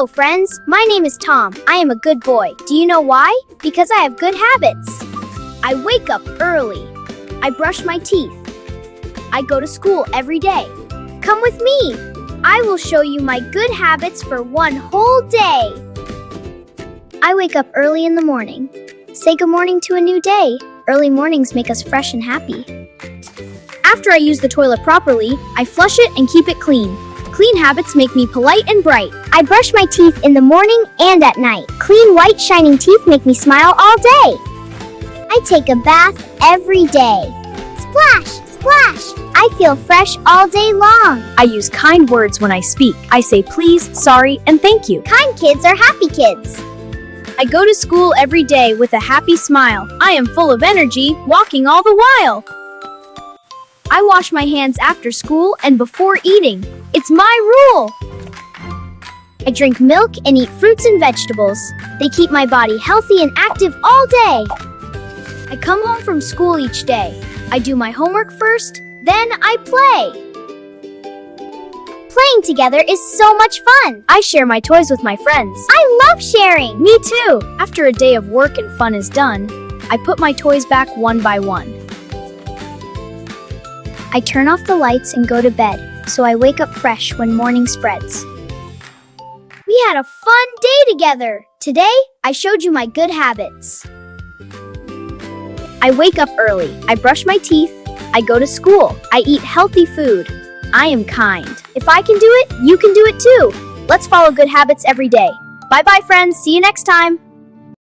Hello, friends. My name is Tom. I am a good boy. Do you know why? Because I have good habits. I wake up early. I brush my teeth. I go to school every day. Come with me. I will show you my good habits for one whole day. I wake up early in the morning. Say good morning to a new day. Early mornings make us fresh and happy. After I use the toilet properly, I flush it and keep it clean. Clean habits make me polite and bright. I brush my teeth in the morning and at night. Clean, white, shining teeth make me smile all day. I take a bath every day. Splash, splash. I feel fresh all day long. I use kind words when I speak. I say please, sorry, and thank you. Kind kids are happy kids. I go to school every day with a happy smile. I am full of energy, walking all the while. I wash my hands after school and before eating. It's my rule. I drink milk and eat fruits and vegetables. They keep my body healthy and active all day. I come home from school each day. I do my homework first, then I play. Playing together is so much fun. I share my toys with my friends. I love sharing. Me too. After a day of work and fun is done, I put my toys back one by one. I turn off the lights and go to bed, so I wake up fresh when morning spreads. We had a fun day together. Today, I showed you my good habits. I wake up early. I brush my teeth. I go to school. I eat healthy food. I am kind. If I can do it, you can do it too. Let's follow good habits every day. Bye-bye, friends. See you next time.